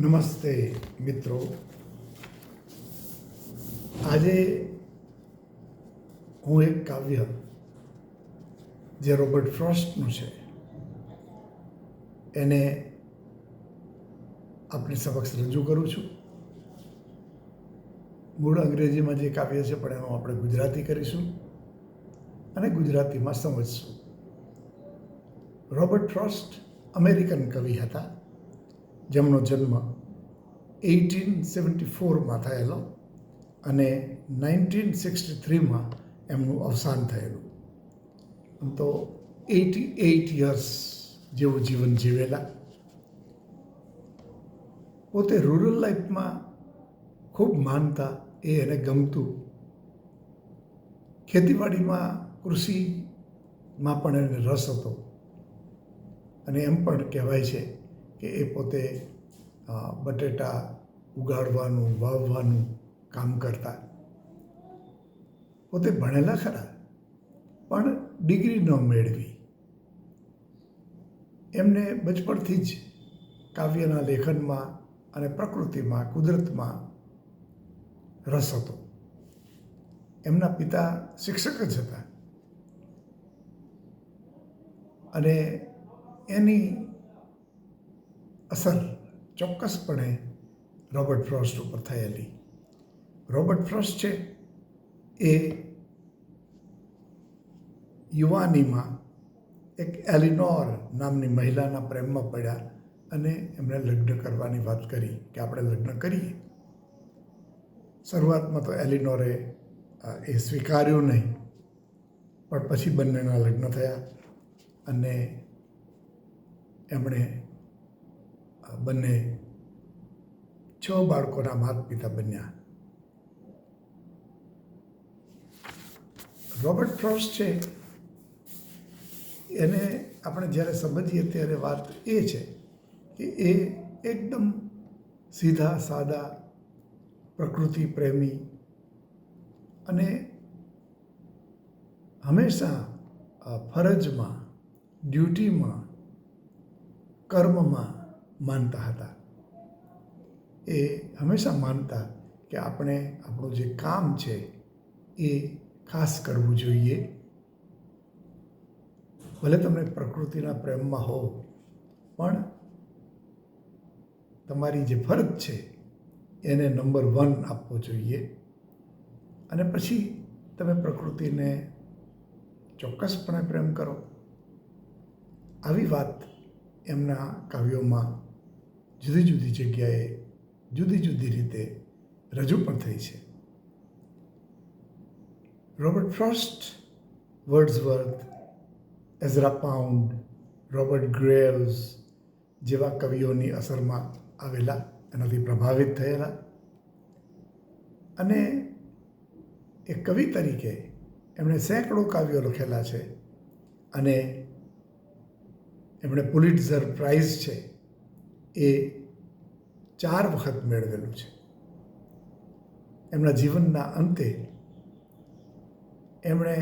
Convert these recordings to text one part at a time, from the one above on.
નમસ્તે મિત્રો. આજે હું એક કાવ્ય જે રોબર્ટ ફ્રોસ્ટનું છે એને આપણી સમક્ષ રજૂ કરું છું. મૂળ અંગ્રેજીમાં જે કાવ્ય છે પણ એનું આપણે ગુજરાતી કરીશું અને ગુજરાતીમાં સમજશું. રોબર્ટ ફ્રોસ્ટ અમેરિકન કવિ હતા જેમનો જન્મ 1874માં થયેલો અને 1963માં એમનું અવસાન થયેલું. આમ તો 88 યર્સ જેવું જીવન જીવેલા. પોતે રૂરલ લાઈફમાં ખૂબ માનતા, એ એને ગમતું. ખેતીવાડીમાં, કૃષિમાં પણ એને રસ હતો અને એમ પણ કહેવાય છે કે એ પોતે બટેટા ઉગાડવાનું, વાવવાનું કામ કરતા. પોતે ભણેલા ખરા પણ ડિગ્રી ન મેળવી. એમને બચપણથી જ કાવ્યના લેખનમાં અને પ્રકૃતિમાં, કુદરતમાં રસ હતો. એમના પિતા શિક્ષક જ હતા અને એની અસર ચોક્કસપણે રોબર્ટ ફ્રોસ્ટ ઉપર થયેલી. રોબર્ટ ફ્રોસ્ટ છે એ યુવાનીમાં એક એલિનોર નામની મહિલાના પ્રેમમાં પડ્યા અને એમણે લગ્ન કરવાની વાત કરી કે આપણે લગ્ન કરીએ. શરૂઆતમાં તો એલિનોરે એ સ્વીકાર્યું નહીં, પણ પછી બંનેના લગ્ન થયા અને એમણે બંને 6 બાળકોના માતા પિતા બન્યા. રોબર્ટ ફ્રોસ્ટ છે એને આપણે જ્યારે સમજીએ ત્યારે વાત એ છે કે એ એકદમ સીધા સાદા, પ્રકૃતિ પ્રેમી અને હંમેશા ફરજમાં, ડ્યુટીમાં, કર્મમાં માનતા હતા. એ હંમેશા માનતા કે આપણે આપણું જે કામ છે એ ખાસ કરવું જોઈએ. ભલે તમે પ્રકૃતિના પ્રેમમાં હો, પણ તમારી જે ફરજ છે એને નંબર 1 આપવો જોઈએ અને પછી તમે પ્રકૃતિને ચોક્કસપણે પ્રેમ કરો. આવી વાત એમના કાવ્યોમાં જુદી જુદી જગ્યાએ, જુદી જુદી રીતે રજૂ પણ થઈ છે. Robert Frost, Wordsworth, Ezra Pound, Robert Graves જેવા કવિઓની અસરમાં આવેલા, એનાથી પ્રભાવિત થયેલા અને એક કવિ તરીકે એમણે સેંકડો કાવ્યો લખેલા છે અને એમણે પુલિટ્ઝર પ્રાઇઝ છે એ 4 વખત મેળવેલું છે. એમના જીવનના અંતે એમણે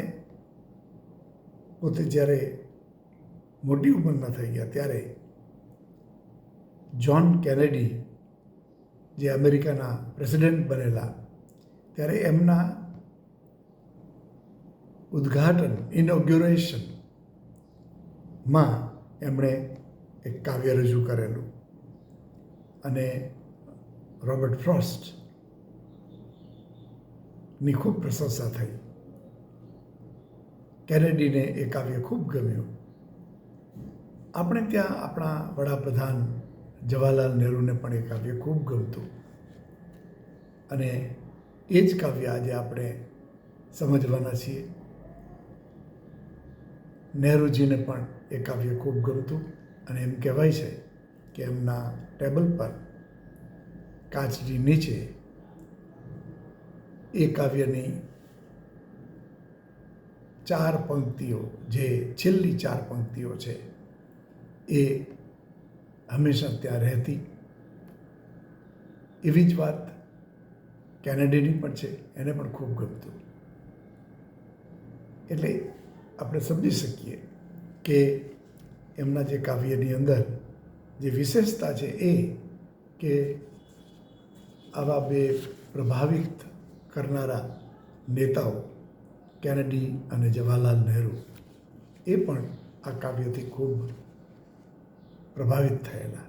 પોતે જ્યારે મોટી ઉંમરના થઈ ગયા ત્યારે જ્હોન કેનેડી જે અમેરિકાના પ્રેસિડેન્ટ બનેલા, ત્યારે એમના ઉદ્ઘાટન, ઇનોગ્યુરેશનમાં એમણે એક કાવ્ય રજૂ કરેલું અને રોબર્ટ ફ્રોસ્ટની ખૂબ પ્રશંસા થઈ. કેનેડીને એ કાવ્ય ખૂબ ગમ્યું. આપણે ત્યાં આપણા વડાપ્રધાન જવાહરલાલ નહેરુને પણ એ કાવ્ય ખૂબ ગમતું અને એ જ કાવ્ય આજે આપણે સમજવાના છીએ. નહેરુજીને પણ એ કાવ્ય ખૂબ ગમતું અને એમ કહેવાય છે કે એમના ટેબલ પર કાચની નીચે એ કાવ્યની 4 પંક્તિઓ, જે છેલ્લી 4 પંક્તિઓ છે એ હંમેશા ત્યાં રહેતી. એવી જ વાત કેનેડીની પણ છે, એને પણ ખૂબ ગમતું. એટલે આપણે સમજી શકીએ કે એમના જે કાવ્યની અંદર જે વિશેષતા છે એ કે આવા બે પ્રભાવિત કરનારા નેતાઓ કેનેડી અને જવાહરલાલ નહેરુ એ પણ આ કાવ્યથી ખૂબ પ્રભાવિત થયેલા.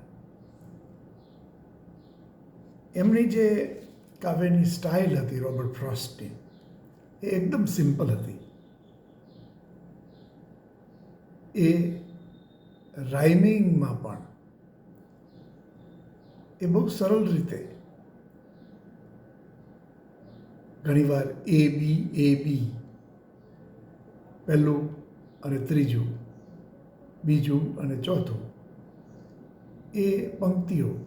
એમની જે કાવ્યની સ્ટાઇલ હતી રોબર્ટ ફ્રોસ્ટની એ એકદમ સિમ્પલ હતી. એ રાઇમિંગમાં પણ એ બહુ સરળ રીતે ઘણીવાર એ બી પહેલું અને ત્રીજું, બીજું અને ચોથું એ પંક્તિઓની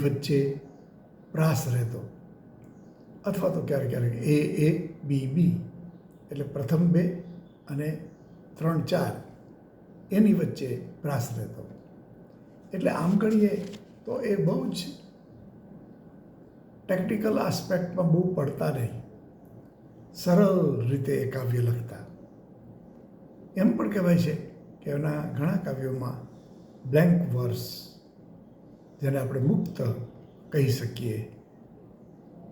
વચ્ચે પ્રાસ રહેતો, અથવા તો ક્યારેક ક્યારેક એ બી એટલે પ્રથમ બે અને 3-4 એની વચ્ચે પ્રાસ રહેતો. એટલે આમ ગણીએ તો એ બહુ જ ટેકનિકલ આસ્પેક્ટમાં બહુ પડતા નહીં, સરળ રીતે એ કાવ્ય લખતા. એમ પણ કહેવાય છે કે એના ઘણા કાવ્યોમાં બ્લેન્ક વર્સ, જેને આપણે મુક્ત કહી શકીએ,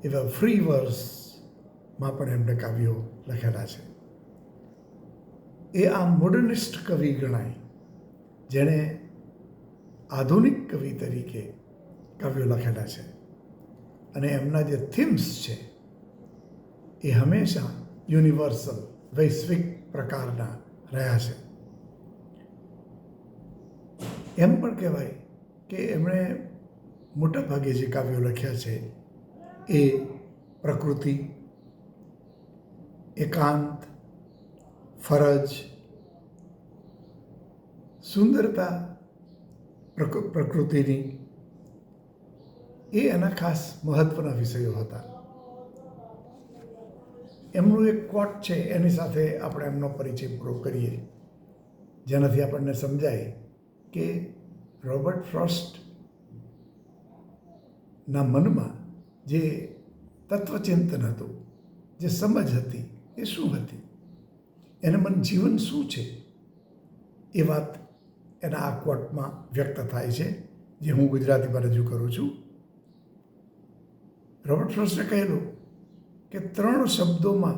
એવા ફ્રી વર્સમાં પણ એમણે કાવ્યો લખેલા છે. એ આ મોડર્નિસ્ટ કવિ ગણાય, જેણે આધુનિક કવિ તરીકે કાવ્યો લખેલા છે. અને એમના જે થીમ્સ છે એ હંમેશા યુનિવર્સલ, વૈશ્વિક પ્રકારના રહ્યા છે. એમ પણ કહેવાય કે એમણે મોટા ભાગે જે કાવ્યો લખ્યા છે એ પ્રકૃતિ, એકાંત, ફરજ, સુંદરતા પ્રકૃતિની, એ એના ખાસ મહત્વના વિષયો હતા. એમનું એક કોટ છે, એની સાથે આપણે એમનો પરિચય પૂરો કરીએ, જેનાથી આપણને સમજાય કે રોબર્ટ ફ્રોસ્ટના મનમાં જે તત્વચિંતન હતું, જે સમજ હતી, એ શું હતી, એને મન જીવન શું છે, એ વાત એના આ કોટમાં વ્યક્ત થાય છે, જે હું ગુજરાતીમાં રજૂ કરું છું. રોબર્ટ ફ્રોસ્ટે કહેલું કે 3 શબ્દોમાં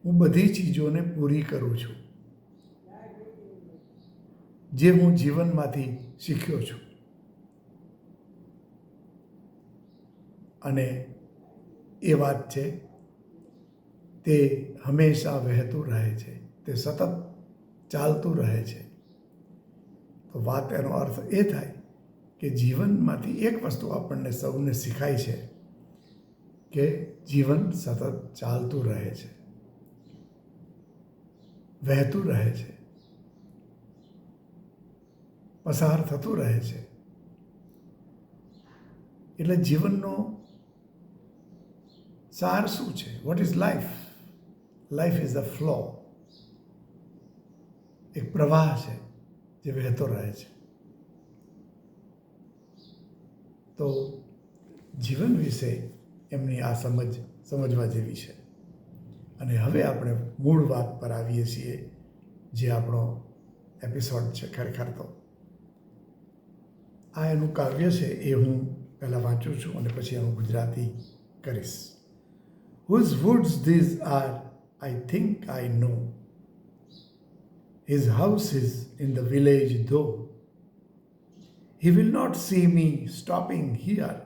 હું બધી ચીજોને પૂરી કરું છું, જે હું જીવનમાંથી શીખ્યો છું. અને એ વાત છે તે હંમેશા વહેતું રહે છે, તે સતત ચાલતું રહે છે. તો વાત એનો અર્થ એ થાય કે જીવનમાંથી એક વસ્તુ આપણને સૌને શીખાય છે કે જીવન સતત ચાલતું રહે છે, વહેતું રહે છે, પસાર થતું રહે છે. એટલે જીવનનો સાર શું છે? What is life? Life is a flow, એક પ્રવાહ છે જે વહેતો રહે છે. તો જીવન વિશે એમની આ સમજવા જેવી છે. અને હવે આપણે મૂળ વાત પર આવીએ છીએ, જે આપણો એપિસોડ છે. ખરેખર તો આ એનું કાવ્ય છે, એ હું પહેલાં વાંચું છું અને પછી એનું ગુજરાતી કરીશ. Whose woods these are, I think I know. His house is in the village though. He will not see me stopping here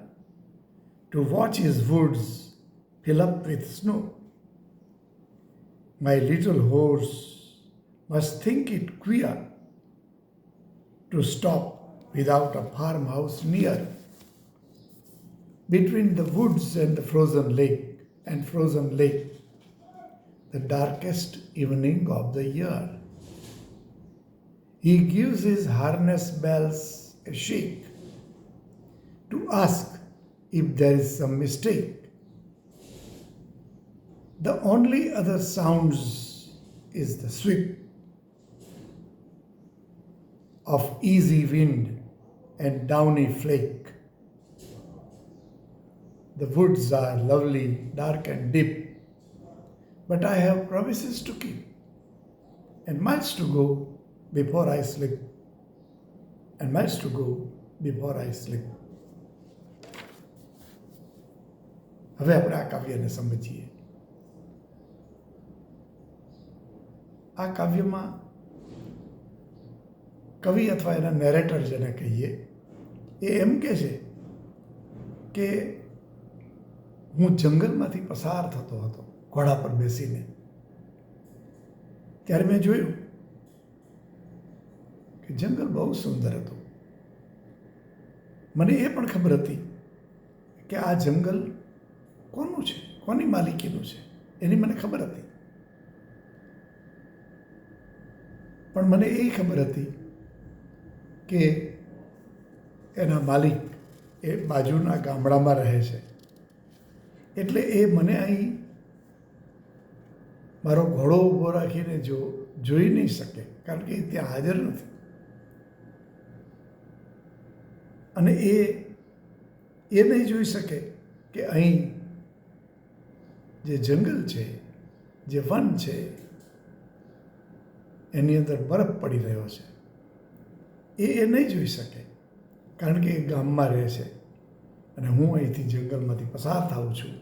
to watch his woods fill up with snow. My little horse must think it queer to stop without a farmhouse near. Between the woods and the frozen lake, the darkest evening of the year, he gives his harness bells a shake to ask if there is some mistake. The only other sounds is the sweep of easy wind and downy flake. The woods are lovely, dark and deep, but I have promises to keep and miles to go before I sleep. હવે આપણે આ કાવ્યને સમજીએ. આ કાવ્યમાં કવિ અથવા એના narrator જેને કહીએ એ એમ કહે છે કે હું જંગલમાંથી પસાર થતો હતો ઘોડા પર બેસીને, ત્યારે મેં જોયું કે જંગલ બહુ સુંદર હતું. મને એ પણ ખબર હતી કે આ જંગલ કોનું છે, કોની માલિકીનું છે, એની મને ખબર હતી. પણ મને એ ખબર હતી કે એના માલિક એ બાજુના ગામડામાં રહે છે, એટલે એ મને અહીં મારો ઘોડો ઊભો રાખીને જોઈ નહીં શકે, કારણ કે એ ત્યાં હાજર નથી. અને એ નહીં જોઈ શકે કે અહીં જે જંગલ છે, જે વન છે, એની અંદર બરફ પડી રહ્યો છે. એ નહીં જોઈ શકે, કારણ કે એ ગામમાં રહે છે અને હું અહીંથી જંગલમાંથી પસાર થાઉં છું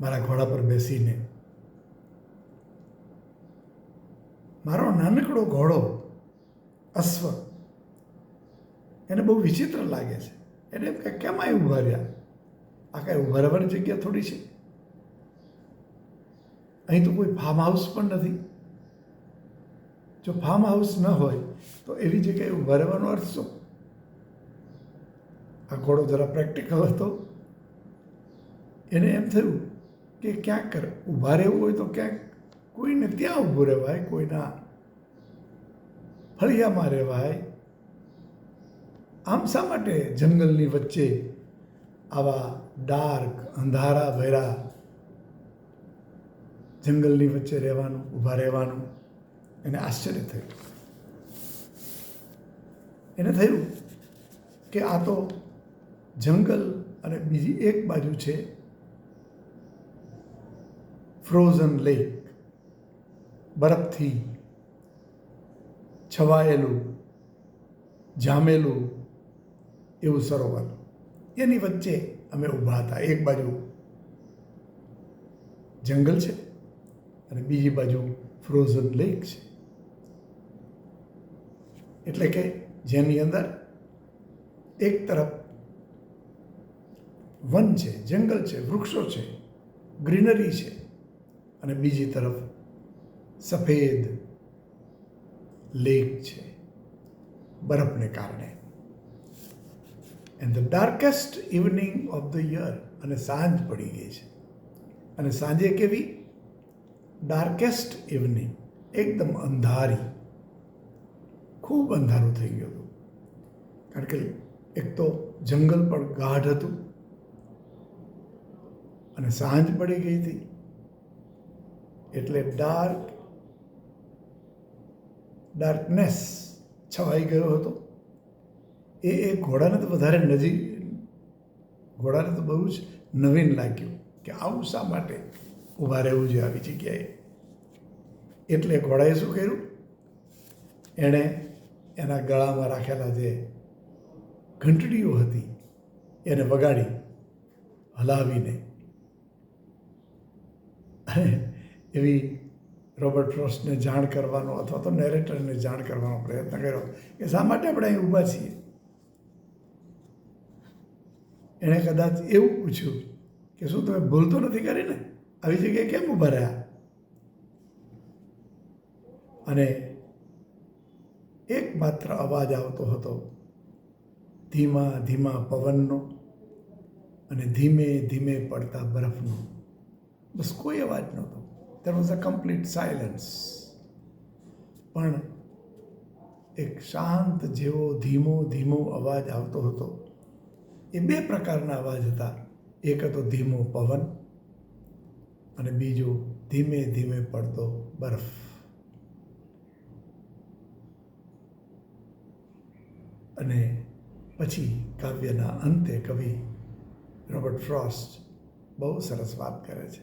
મારા ઘોડા પર બેસીને. મારો નાનકડો ઘોડો અશ્વ એને બહુ વિચિત્ર લાગે છે. એને એમ કે કેમ અહીં ઊભા રહ્યા? આ કાંઈ ઊભા રહેવાની જગ્યા થોડી છે. અહીં તો કોઈ ફાર્મ હાઉસ પણ નથી. જો ફાર્મ હાઉસ ન હોય તો એવી જગ્યાએ ઊભા રહેવાનો અર્થ શું? આ ઘોડો જરા પ્રેક્ટિકલ હતો. એને એમ થયું કે ક્યાંક ઊભા રહેવું હોય તો ક્યાંક કોઈને ત્યાં ઊભું રહેવાય, કોઈના ફળિયામાં રહેવાય. આમ શા માટે જંગલની વચ્ચે આવા ડાર્ક અંધારા ભર્યા જંગલની વચ્ચે રહેવાનું, ઊભા રહેવાનું? એને આશ્ચર્ય થયું. એને થયું કે આ તો જંગલ અને બીજી એક બાજુ છે ફ્રોઝન લેક, બરફથી છવાયેલું જામેલું એવું સરોવર. એની વચ્ચે અમે ઊભા હતા. એક બાજુ જંગલ છે અને બીજી બાજુ ફ્રોઝન લેક છે. એટલે કે જેની અંદર એક તરફ વન છે, જંગલ છે, વૃક્ષો છે, ગ્રીનરી છે, અને બીજી તરફ સફેદ લેક છે બરફને કારણે. And the darkest evening of the year. અને સાંજ પડી ગઈ છે. અને સાંજે કેવી? ડાર્કેસ્ટ ઇવનિંગ, એકદમ અંધારી, ખૂબ અંધારું થઈ ગયું હતું. કારણ કે એક તો જંગલ પણ ગાઢ હતું અને સાંજ પડી ગઈ હતી, એટલે ડાર્કનેસ છવાઈ ગયો હતો. એ ઘોડાને તો વધારે ઘોડાને તો બહુ જ નવીન લાગ્યું કે આવું શા માટે ઊભા રહેવું જોઈએ આવી જગ્યાએ. એટલે ઘોડાએ શું કર્યું? એણે એના ગળામાં રાખેલા જે ઘંટડીઓ હતી એને વગાડી, હલાવીને. અને એવી રોબર્ટ ફ્રોસ્ટને જાણ કરવાનો અથવા તો નેરેટરને જાણ કરવાનો પ્રયત્ન કર્યો કે શા માટે આપણે અહીં ઊભા છીએ. એણે કદાચ એવું પૂછ્યું કે શું તમે ભૂલ તો નથી કરીને આવી જગ્યાએ કેમ ઊભા રહ્યા? અને એકમાત્ર અવાજ આવતો હતો ધીમા ધીમા પવનનો અને ધીમે ધીમે પડતા બરફનો. બસ કોઈ અવાજ નહોતો. there was a complete silence. પણ એક શાંત જેવો ધીમો ધીમો અવાજ આવતો હતો. એ બે પ્રકારના અવાજ હતા. એક હતો ધીમો પવન અને બીજો ધીમે ધીમે પડતો બરફ. અને પછી કાવ્યના અંતે કવિ રોબર્ટ ફ્રોસ્ટ બહુ સરસ વાત કરે છે.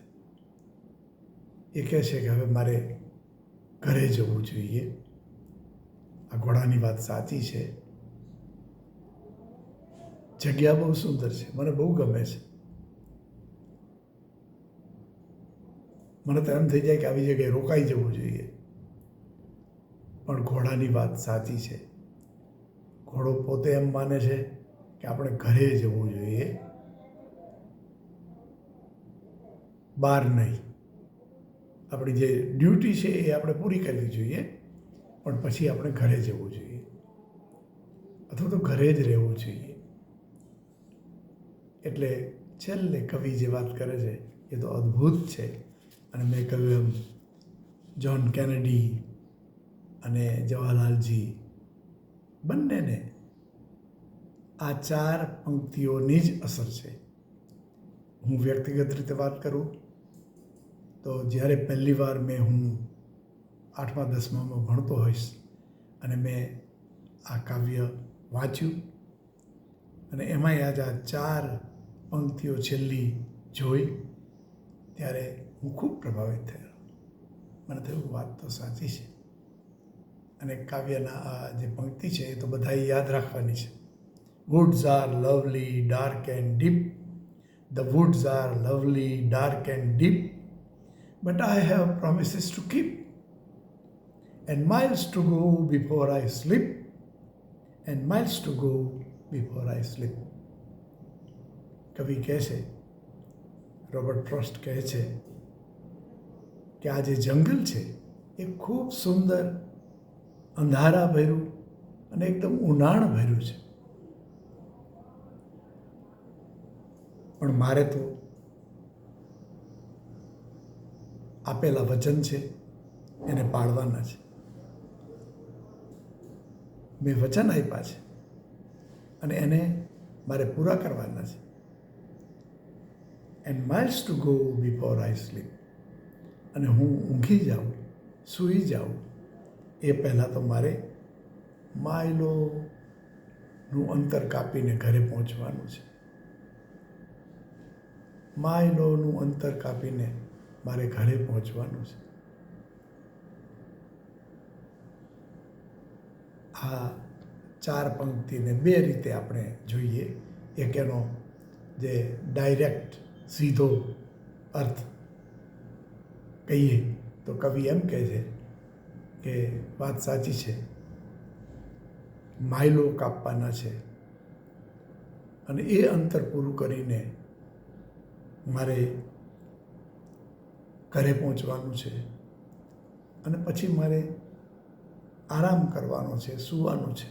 એ કહે છે કે હવે મારે ઘરે જવું જોઈએ. આ ઘોડાની વાત સાચી છે. જગ્યા બહુ સુંદર છે, મને બહુ ગમે છે, મને તો એમ થઈ જાય કે આવી જગ્યાએ રોકાઈ જવું જોઈએ. પણ ઘોડાની વાત સાચી છે. ઘોડો પોતે એમ માને છે કે આપણે ઘરે જવું જોઈએ, બહાર નહીં. આપણી જે ડ્યુટી છે એ આપણે પૂરી કરવી જોઈએ, પણ પછી આપણે ઘરે જવું જોઈએ અથવા તો ઘરે જ રહેવું જોઈએ. એટલે છેલ્લે કવિ જે વાત કરે છે એ તો અદ્ભુત છે. અને મેં કહ્યું એમ જ્હોન કેનેડી અને જવાહરલાલજી બંનેને આ 4 પંક્તિઓની જ અસર છે. હું વ્યક્તિગત રીતે વાત કરું તો જ્યારે પહેલી વાર હું 8મા 10મામાં ભણતો હોઈશ અને મેં આ કાવ્ય વાંચ્યું અને એમાંય આજ આ 4 પંક્તિઓ છેલ્લી જોઈ ત્યારે હું ખૂબ પ્રભાવિત થયો. મને થયું વાત તો સાચી છે. અને કાવ્યના આ જે પંક્તિ છે એ તો બધાએ યાદ રાખવાની છે. Woods are lovely, dark and deep. The woods are lovely, dark and deep. But I have promises to keep. And miles to go before I sleep. And miles to go before I sleep. કવિ કહે છે, Robert Frost કહે છે કે આ જે જંગલ છે એ ખૂબ સુંદર, અંધારા ભર્યું અને એકદમ ઉનાળ ભર્યું છે. પણ મારે તો આપેલા વચન છે એને પાળવાના છે. મેં વચન આપ્યા છે અને એને મારે પૂરા કરવાના છે. And miles to go before I slip. અને હું ઊંઘી જાઉં, સૂઈ જાઉં એ પહેલાં તો મારે માઇલોનું અંતર કાપીને ઘરે પહોંચવાનું છે. માઇલોનું અંતર કાપીને મારે ઘરે પહોંચવાનું છે. આ 4 પંક્તિને 2 રીતે આપણે જોઈએ. એક એનો જે ડાયરેક્ટ સીધો અર્થ કહીએ તો કવિ એમ કહે છે કે વાત સાચી છે, માઇલો કાપવાના છે અને એ અંતર પૂરું કરીને મારે ઘરે પહોંચવાનું છે અને પછી મારે આરામ કરવાનો છે, સૂવાનું છે.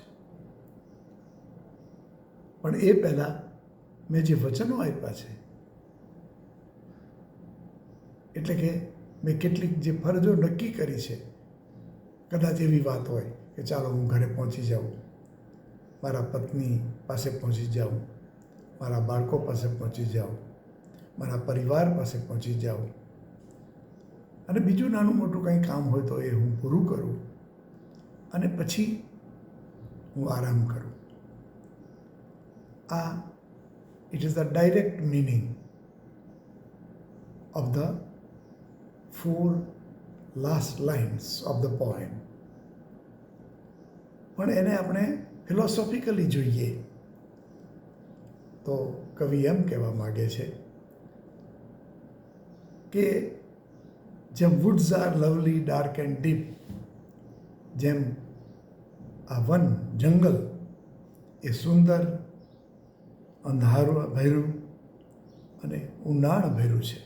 પણ એ પહેલાં મેં જે વચનો આપ્યા છે, એટલે કે મેં કેટલીક જે ફરજો નક્કી કરી છે, કદાચ એવી વાત હોય કે ચાલો હું ઘરે પહોંચી જાઉં, મારા પત્ની પાસે પહોંચી જાઉં, મારા બાળકો પાસે પહોંચી જાઉં, મારા પરિવાર પાસે પહોંચી જાઉં અને બીજું નાનું મોટું કંઈ કામ હોય તો એ હું પૂરું કરું અને પછી હું આરામ કરું. આ it is the direct meaning of the 4 last lines of the poem. પણ એને આપણે ફિલોસોફિકલી જોઈએ તો કવિ એમ કહેવા માગે છે કે જેમ woods are lovely, dark and deep, જેમ આ વન, જંગલ એ સુંદર, અંધારું ભર્યું અને ઉનાળ ભર્યું છે,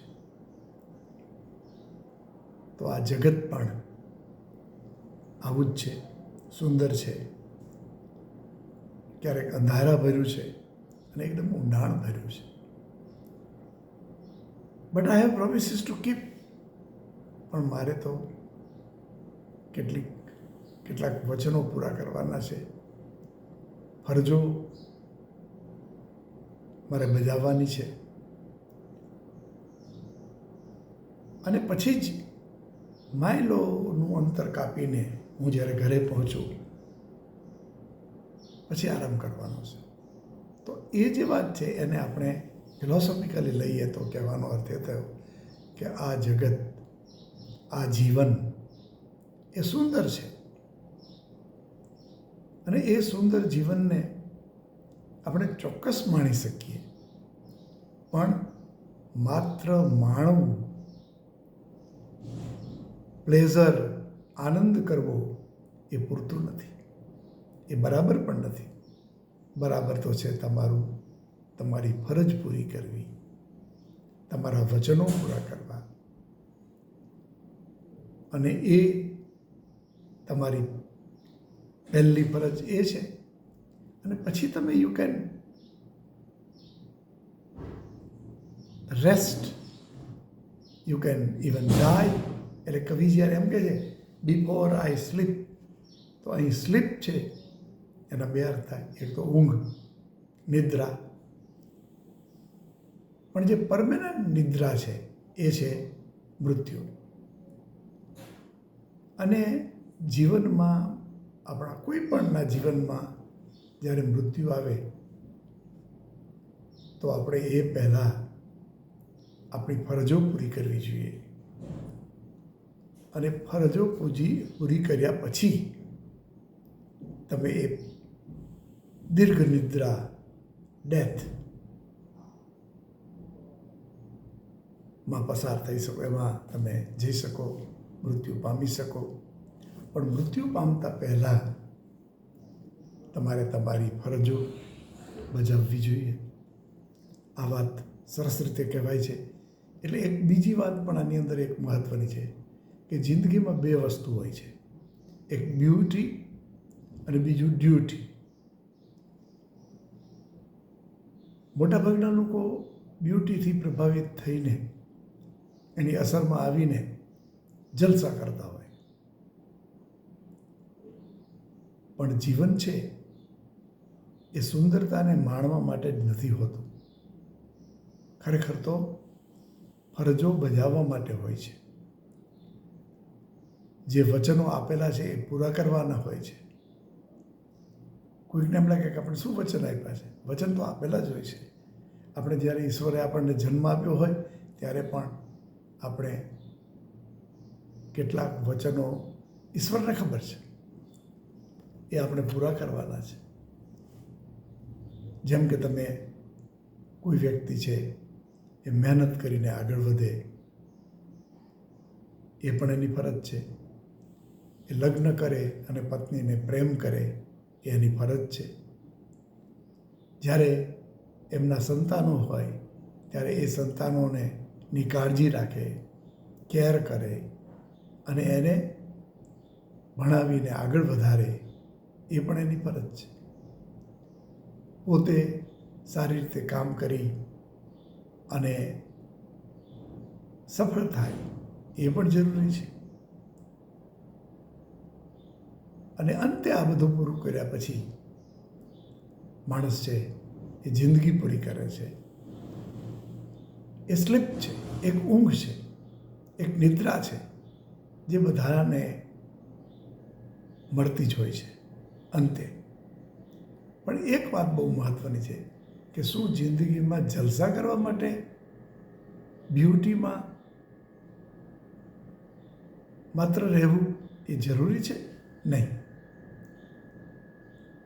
તો આ જગત પણ આવું જ છે, સુંદર છે, ક્યારેક અંધારા ભર્યું છે અને એકદમ ઉનાળ ભર્યું છે. But I have promises to keep. પણ મારે તો કેટલાક વચનો પૂરા કરવાના છે, ફરજો મારે બજાવવાની છે અને પછી જ માઇલોનું અંતર કાપીને હું જ્યારે ઘરે પહોંચું પછી આરામ કરવાનો છે. તો એ જે વાત છે એને આપણે ફિલોસોફિકલી લઈએ તો કહેવાનો અર્થ એ થયો કે આ જગત, આ જીવન એ સુંદર છે અને એ સુંદર જીવનને આપણે ચોક્કસ માણી શકીએ, પણ માત્ર માણવું પ્લેઝર, આનંદ કરવો એ પૂરતું નથી, એ બરાબર પણ નથી. બરાબર તો છે તમારી ફરજ પૂરી કરવી, તમારા વચનો પૂરા કરવા, અને એ તમારી પહેલી ફરજ એ છે. અને પછી તમે you can rest, you can even die. એટલે કવિ જ્યારે એમ કહે છે બિફોર આઈ સ્લીપ, તો અહીં સ્લીપ છે એના બે અર્થ થાય. એક તો ઊંઘ, નિદ્રા, પણ જે પરમેનન્ટ નિદ્રા છે એ છે મૃત્યુ. અને જીવનમાં, આપણા કોઈ પણના જીવનમાં જ્યારે મૃત્યુ આવે તો આપણે એ પહેલાં આપણી ફરજો પૂરી કરવી જોઈએ. અને ફરજો પૂરી કર્યા પછી તમે એ દીર્ઘ નિદ્રા, ડેથ માં પસાર થઈ શકો, એમાં તમે જઈ શકો, મૃત્યુ પામી શકો. પણ મૃત્યુ પામતા પહેલાં તમારે તમારી ફરજો બજાવવી જોઈએ. આ વાત સરસ રીતે કહેવાય છે. એટલે એક બીજી વાત પણ આની અંદર એક મહત્ત્વની છે કે જિંદગીમાં બે વસ્તુ હોય છે, એક બ્યુટી અને બીજું ડ્યુટી. મોટાભાગના લોકો બ્યુટીથી પ્રભાવિત થઈને, એની અસરમાં આવીને જલસા કરતા હોય, પણ જીવન છે એ સુંદરતાને માણવા માટે જ નથી હોતું. ખરેખર તો ફરજો બજાવવા માટે હોય છે. જે વચનો આપેલા છે એ પૂરા કરવાના હોય છે. કોઈકને એમ લાગે કે આપણે શું વચન આપ્યા છે? વચન તો આપેલા જ હોય છે. આપણે જ્યારે ઈશ્વરે આપણને જન્મ આપ્યો હોય ત્યારે પણ આપણે કેટલાક વચનો ઈશ્વરને ખબર છે, એ આપણે પૂરા કરવાના છે. જેમ કે તમે કોઈ વ્યક્તિ છે એ મહેનત કરીને આગળ વધે, એ પણ એની ફરજ છે. એ લગ્ન કરે અને પત્નીને પ્રેમ કરે, એ એની ફરજ છે. જ્યારે એમના સંતાનો હોય ત્યારે એ સંતાનોને ની કાળજી રાખે, કેર કરે અને એને ભણાવીને આગળ વધારે, એ પણ એની ફરજ છે. પોતે સારી રીતે કામ કરી અને સફળ થાય, એ પણ જરૂરી છે. અને અંતે આ બધું પૂરું કર્યા પછી માણસ છે એ જિંદગી પૂરી કરે છે. એ સ્લીપ છે, એક ઊંઘ છે, એક નિદ્રા છે, જે બધાને મળતી જ હોય છે અંતે. પણ એક વાત બહુ મહત્ત્વની છે કે શું જિંદગીમાં જલસા કરવા માટે બ્યુટીમાં માત્ર રહેવું એ જરૂરી છે? નહીં.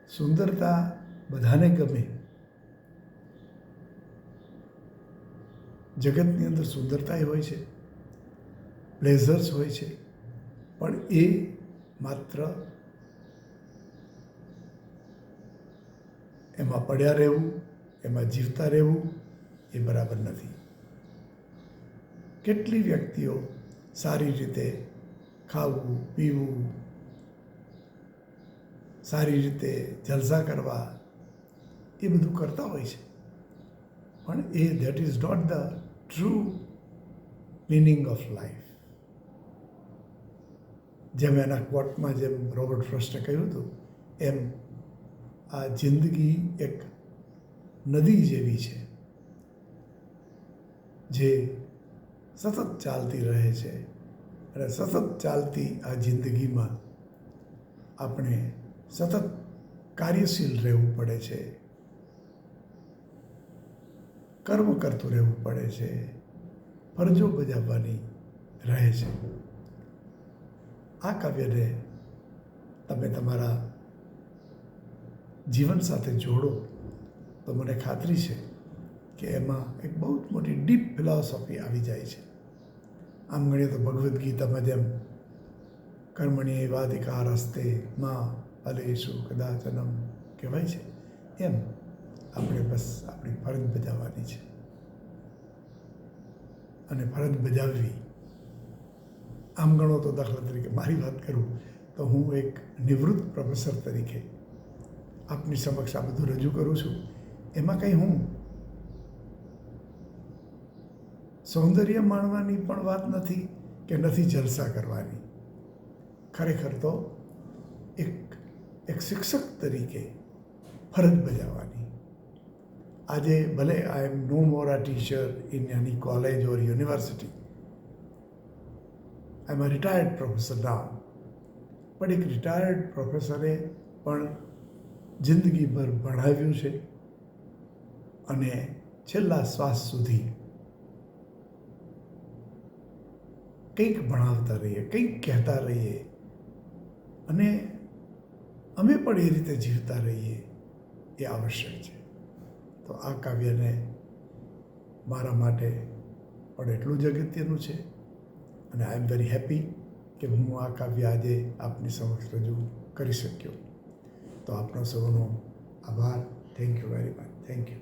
સુંદરતા બધાને ગમે. જગતની અંદર સુંદરતા હોય છે, પ્લેઝર્સ હોય છે, પણ એ માત્ર એમાં પડ્યા રહેવું, એમાં જીવતા રહેવું એ બરાબર નથી. કેટલી વ્યક્તિઓ સારી રીતે ખાવું, પીવું, સારી રીતે જલસા કરવા, એ બધું કરતા હોય છે, પણ એ that is not the true meaning of life. જેમ એના કોર્ટમાં જેમ રોબર્ટ ફ્રોસ્ટે કહ્યું હતું, એમ આ જિંદગી એક નદી જેવી છે જે સતત ચાલતી રહે છે. અને સતત ચાલતી આ જિંદગીમાં આપણે સતત કાર્યશીલ રહેવું પડે છે, કર્મ કરતું રહેવું પડે છે, ફરજો બજાવવાની રહે છે. આ કાવ્યને તમે તમારા જીવન સાથે જોડો તો મને ખાતરી છે કે એમાં એક બહુ જ મોટી ડીપ ફિલોસોફી આવી જાય છે. આમ ગણીએ તો ભગવદ્ ગીતામાં જેમ કર્મણ્યે વાધિકારસ્તે માં ફલેષુ કદાચનમ કહેવાય છે એમ આપણે બસ આપણી ફરજ બજાવવાની છે. અને ફરજ બજાવવી આમ ગણો તો દાખલા તરીકે મારી વાત કરું તો હું એક નિવૃત્ત પ્રોફેસર તરીકે આપની સમક્ષ આ બધું રજૂ કરું છું. એમાં કંઈ હું સૌંદર્ય માણવાની પણ વાત નથી કે નથી જલસા કરવાની. ખરેખર તો એક શિક્ષક તરીકે ફરજ બજાવવાની. આજે ભલે I am no more a teacher in any college or university, I am a retired professor now. પણ એક રિટાયર્ડ પ્રોફેસરે પણ જિંદગીભર ભણાવ્યું છે અને છેલ્લા શ્વાસ સુધી કંઈક ભણાવતા રહીએ, કંઈક કહેતા રહીએ અને અમે પણ એ રીતે જીવતા રહીએ એ આવશ્યક છે. તો આ કાવ્યને મારા માટે પણ એટલું જ અગત્યનું છે અને આઈ એમ વેરી હેપી કે હું આ કાવ્ય આજે આપની સમક્ષ રજૂ કરી શક્યો. તો આપનો સૌનો આભાર. Thank you very much. Thank you.